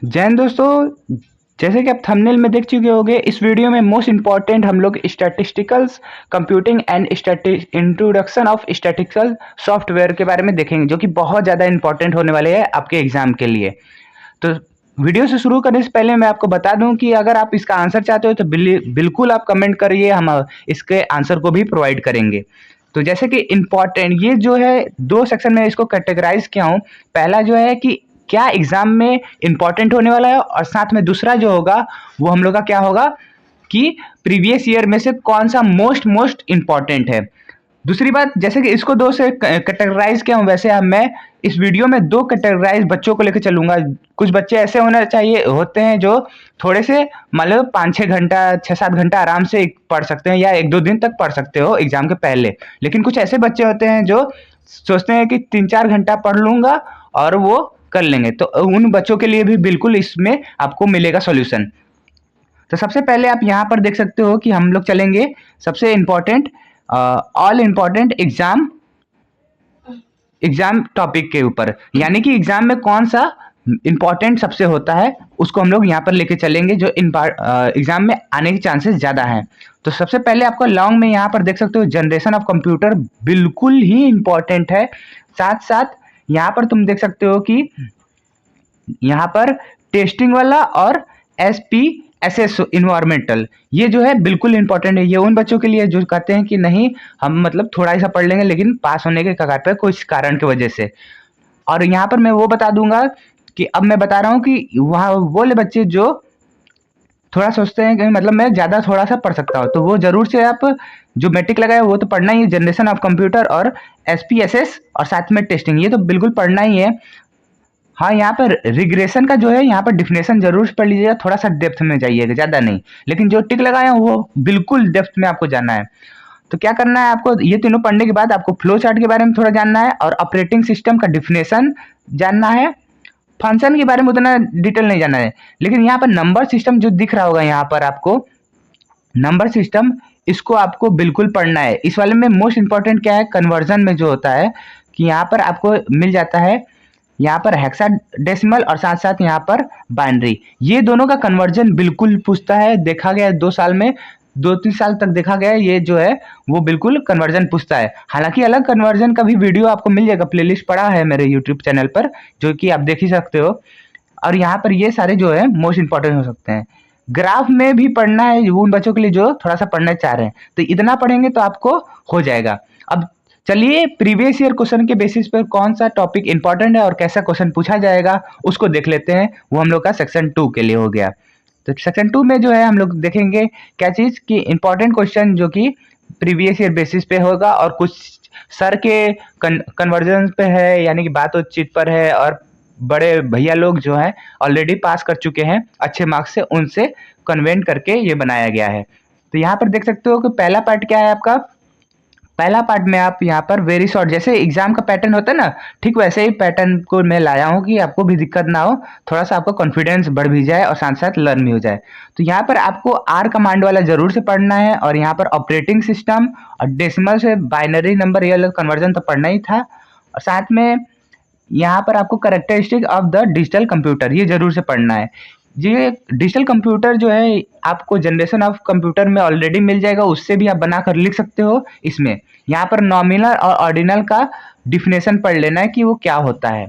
जैन दोस्तों, जैसे कि आप थंबनेल में देख चुके होंगे, इस वीडियो में मोस्ट इम्पॉर्टेंट हम लोग statisticals computing and introduction of statistical software के बारे में देखेंगे, जो कि बहुत ज़्यादा इंपॉर्टेंट होने वाले हैं आपके एग्जाम के लिए। तो वीडियो से शुरू करने से पहले मैं आपको बता दूं कि अगर आप इसका आंसर चाहते हो तो बिल्कुल आप कमेंट करिए, हम इसके आंसर को भी प्रोवाइड करेंगे। तो जैसे कि इम्पॉर्टेंट, ये जो है दो सेक्शन में इसको कैटेगराइज किया हूँ। पहला जो है कि क्या एग्जाम में इम्पॉर्टेंट होने वाला है, और साथ में दूसरा जो होगा वो हम लोग का क्या होगा कि प्रीवियस ईयर में से कौन सा मोस्ट मोस्ट इम्पॉर्टेंट है। दूसरी बात, जैसे कि इसको दो से कैटेगराइज किया हूँ, वैसे अब मैं इस वीडियो में दो कैटेगराइज बच्चों को लेकर चलूंगा। कुछ बच्चे ऐसे होना चाहिए होते हैं जो थोड़े से मतलब 5-6 घंटा 6-7 घंटा आराम से पढ़ सकते हैं, या 1-2 दिन तक पढ़ सकते हो एग्जाम के पहले। लेकिन कुछ ऐसे बच्चे होते हैं जो सोचते हैं कि 3-4 घंटा पढ़ लूंगा और वो कर लेंगे, तो उन बच्चों के लिए भी बिल्कुल इसमें आपको मिलेगा सॉल्यूशन। तो सबसे पहले आप यहाँ पर देख सकते हो कि हम लोग चलेंगे सबसे important all important exam exam topic के ऊपर, यानी कि एग्जाम में कौन सा इम्पोर्टेंट सबसे होता है उसको हम लोग यहाँ पर लेके चलेंगे, जो एग्जाम में आने के चांसेस ज़्यादा हैं। तो सबसे पहले आपको लॉन्ग में यहाँ पर देख सकते हो जनरेशन ऑफ कंप्यूटर बिल्कुल ही इम्पोर्टेंट है। साथ साथ यहाँ पर तुम देख सकते हो कि यहाँ पर टेस्टिंग वाला और SPSS इन्वायरमेंटल, ये जो है बिल्कुल इंपॉर्टेंट है। ये उन बच्चों के लिए जो कहते हैं कि नहीं हम मतलब थोड़ा सा पढ़ लेंगे लेकिन पास होने के कगार पर कुछ कारण की वजह से। और यहाँ पर मैं वो बता दूंगा कि अब मैं बता रहा हूँ कि वहाँ वो ले बच्चे जो थोड़ा सोचते हैं कि मतलब मैं ज़्यादा थोड़ा सा पढ़ सकता हूँ, तो वो जरूर से आप जो मैट्रिक लगाए वो तो पढ़ना ही है, जनरेशन ऑफ कंप्यूटर और SPSS और साथ में टेस्टिंग, ये तो बिल्कुल पढ़ना ही है। हाँ, यहाँ पर रिग्रेशन का जो है यहाँ पर डिफिनेशन जरूर से पढ़ लीजिएगा, थोड़ा सा डेप्थ में जाइएगा, ज़्यादा नहीं। लेकिन जो टिक लगाया हूँ वो बिल्कुल डेप्थ में आपको जाना है। तो क्या करना है आपको, ये तीनों पढ़ने के बाद आपको फ्लो चार्ट के बारे में थोड़ा जानना है, और ऑपरेटिंग सिस्टम का डिफिनेशन जानना है। फंक्शन के बारे में उतना डिटेल नहीं जानना है, लेकिन यहाँ पर नंबर सिस्टम जो दिख रहा होगा यहाँ पर आपको, नंबर सिस्टम, इसको आपको बिल्कुल पढ़ना है। इस वाले में मोस्ट इंपॉर्टेंट क्या है, कन्वर्जन में जो होता है कि यहाँ पर आपको मिल जाता है यहाँ पर हेक्साडेसिमल और साथ साथ यहाँ पर बाइनरी, ये दोनों का कन्वर्जन बिल्कुल पूछता है। देखा गया है 2 साल में, 2-3 साल तक देखा गया है, ये जो है वो बिल्कुल कन्वर्जन पूछता है। हालांकि अलग कन्वर्जन का भी वीडियो आपको मिल जाएगा, प्लेलिस्ट पड़ा है मेरे यूट्यूब चैनल पर, जो कि आप देख ही सकते हो। और यहाँ पर ये सारे जो है मोस्ट इंपॉर्टेंट हो सकते हैं। ग्राफ में भी पढ़ना है उन बच्चों के लिए जो थोड़ा सा पढ़ना चाह रहे हैं, तो इतना पढ़ेंगे तो आपको हो जाएगा। अब चलिए प्रीवियस ईयर क्वेश्चन के बेसिस पर कौन सा टॉपिक इंपॉर्टेंट है और कैसा क्वेश्चन पूछा जाएगा उसको देख लेते हैं। वो हम लोग का सेक्शन 2 के लिए हो गया। तो सेक्शन 2 में जो है हम लोग देखेंगे क्या चीज़ कि इंपॉर्टेंट क्वेश्चन जो कि प्रीवियस ईयर बेसिस पे होगा, और कुछ सर के कन्वर्जन पे है, यानी कि बातचीत पर है, और बड़े भैया लोग जो हैं ऑलरेडी पास कर चुके हैं अच्छे मार्क्स से, उनसे कन्वेंट करके ये बनाया गया है। तो यहाँ पर देख सकते हो कि पहला पार्ट क्या है आपका। पहला पार्ट में आप यहाँ पर वेरी शॉर्ट, जैसे एग्जाम का पैटर्न होता है ना, ठीक वैसे ही पैटर्न को मैं लाया हूँ कि आपको भी दिक्कत ना हो, थोड़ा सा आपको कॉन्फिडेंस बढ़ भी जाए और साथ साथ लर्न भी हो जाए। तो यहाँ पर आपको आर कमांड वाला जरूर से पढ़ना है, और यहाँ पर ऑपरेटिंग सिस्टम और डेसिमल से बाइनरी नंबर ये अलग कन्वर्जन तो पढ़ना ही था। और साथ में यहाँ पर आपको characteristic of the digital computer ये जरूर से पढ़ना है। ये डिजिटल कंप्यूटर जो है आपको जनरेशन ऑफ कंप्यूटर में ऑलरेडी मिल जाएगा, उससे भी आप बनाकर लिख सकते हो। इसमें यहाँ पर नॉमिनल और ऑर्डिनल का डिफिनेशन पढ़ लेना है कि वो क्या होता है।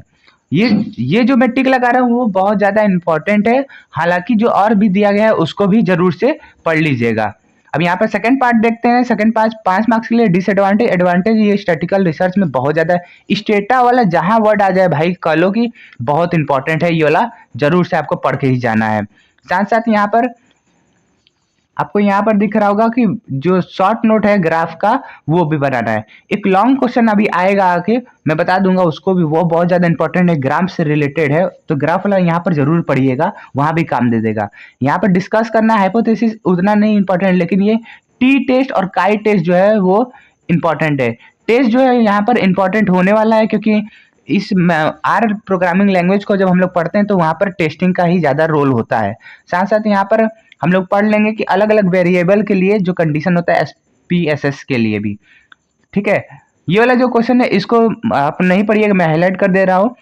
ये जो मैं टिक लगा रहा हूँ वो बहुत ज़्यादा इंपॉर्टेंट है। हालांकि जो और भी दिया गया है उसको भी जरूर से पढ़ लीजिएगा। अब यहाँ पर सेकंड पार्ट देखते हैं। सेकंड पार्ट 5 मार्क्स के लिए डिसएडवांटेज एडवांटेज, ये स्टैटिकल रिसर्च में बहुत ज़्यादा स्टेटा वाला जहाँ वर्ड आ जाए भाई कह लो कि बहुत इंपॉर्टेंट है, ये वाला जरूर से आपको पढ़ के ही जाना है। साथ साथ यहाँ पर आपको यहाँ पर दिख रहा होगा कि जो शॉर्ट नोट है ग्राफ का वो भी बनाना है। एक लॉन्ग क्वेश्चन अभी आएगा आके, मैं बता दूंगा उसको भी, वो बहुत ज़्यादा इंपॉर्टेंट है, ग्राफ से रिलेटेड है, तो ग्राफ वाला यहाँ पर जरूर पढ़िएगा, वहाँ भी काम दे देगा। यहाँ पर डिस्कस करना हाइपोथेसिस उतना नहीं इंपॉर्टेंट, लेकिन ये टी टेस्ट और काई टेस्ट जो है वो इंपॉर्टेंट है। टेस्ट जो है यहाँ पर इंपॉर्टेंट होने वाला है, क्योंकि इस आर प्रोग्रामिंग लैंग्वेज को जब हम लोग पढ़ते हैं तो वहाँ पर टेस्टिंग का ही ज़्यादा रोल होता है। साथ साथ यहाँ पर हम लोग पढ़ लेंगे कि अलग अलग वेरिएबल के लिए जो कंडीशन होता है SPSS के लिए भी। ठीक है, ये वाला जो क्वेश्चन है इसको आप नहीं पढ़िएगा, मैं हाईलाइट कर दे रहा हूँ,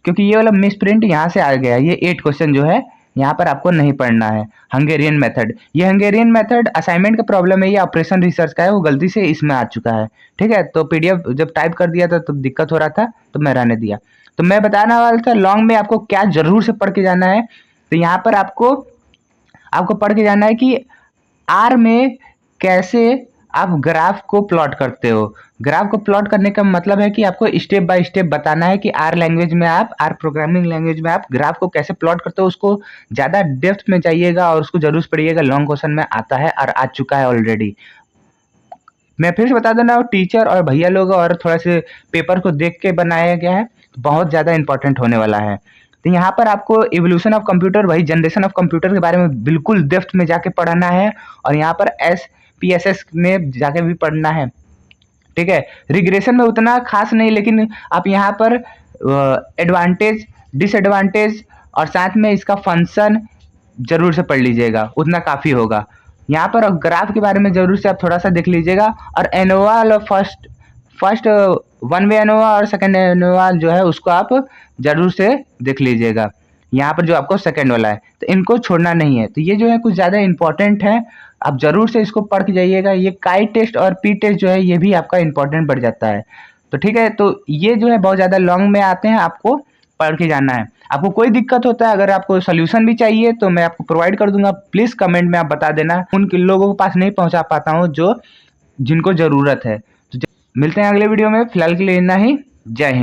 क्योंकि ये वाला मिस प्रिंट यहाँ से आ गया, ये 8 क्वेश्चन जो है यहाँ पर आपको नहीं पढ़ना है। हंगेरियन मेथड, ये हंगेरियन मेथड असाइनमेंट का प्रॉब्लम है, ये ऑपरेशन रिसर्च का है, वो गलती से इसमें आ चुका है। ठीक है, तो पीडीएफ जब टाइप कर दिया था तो दिक्कत हो रहा था, तो मैं रहने दिया। तो मैं बताने वाला था लॉन्ग में आपको क्या जरूर से पढ़ के जाना है। तो यहाँ पर आपको पढ़ के जाना है कि आर में कैसे आप ग्राफ को प्लॉट करते हो। ग्राफ को प्लॉट करने का मतलब है कि आपको स्टेप बाय स्टेप बताना है कि आर लैंग्वेज में आप, आर प्रोग्रामिंग लैंग्वेज में आप ग्राफ को कैसे प्लॉट करते हो। उसको ज़्यादा डेप्थ में जाइएगा और उसको जरूर पढ़िएगा, लॉन्ग क्वेश्चन में आता है और आ चुका है ऑलरेडी। मैं फिर से बता देना, टीचर और भैया लोग और थोड़ा से पेपर को देख के बनाया गया है, बहुत ज़्यादा इंपॉर्टेंट होने वाला है। तो यहाँ पर आपको इवोल्यूशन ऑफ कंप्यूटर, वही जनरेशन ऑफ कंप्यूटर के बारे में बिल्कुल डेप्थ में जाके पढ़ना है, और यहाँ पर SPSS में जाके भी पढ़ना है। ठीक है, रिग्रेशन में उतना खास नहीं, लेकिन आप यहाँ पर एडवांटेज, डिसएडवांटेज और साथ में इसका फंक्शन जरूर से पढ़ लीजिएगा, उतना काफ़ी होगा। यहाँ पर ग्राफ के बारे में जरूर से आप थोड़ा सा देख लीजिएगा, और एनोवा और फर्स्ट वन वे एनोवा और सेकेंड एनोवा जो है उसको आप जरूर से देख लीजिएगा। यहाँ पर जो आपको सेकेंड वाला है, तो इनको छोड़ना नहीं है। तो ये जो है कुछ ज़्यादा इंपॉर्टेंट है, आप जरूर से इसको पढ़ के जाइएगा। ये काई टेस्ट और पी टेस्ट जो है ये भी आपका इंपॉर्टेंट बढ़ जाता है। तो ठीक है, तो ये जो है बहुत ज़्यादा लॉन्ग में आते हैं, आपको पढ़ के जाना है। आपको कोई दिक्कत होता है, अगर आपको सोल्यूशन भी चाहिए तो मैं आपको प्रोवाइड कर दूंगा, प्लीज़ कमेंट में आप बता देना। उन लोगों के पास नहीं पहुंचा पाता हूं जो जिनको ज़रूरत है। तो मिलते हैं अगले वीडियो में, फिलहाल के लिए इतना ही। जय हिंद।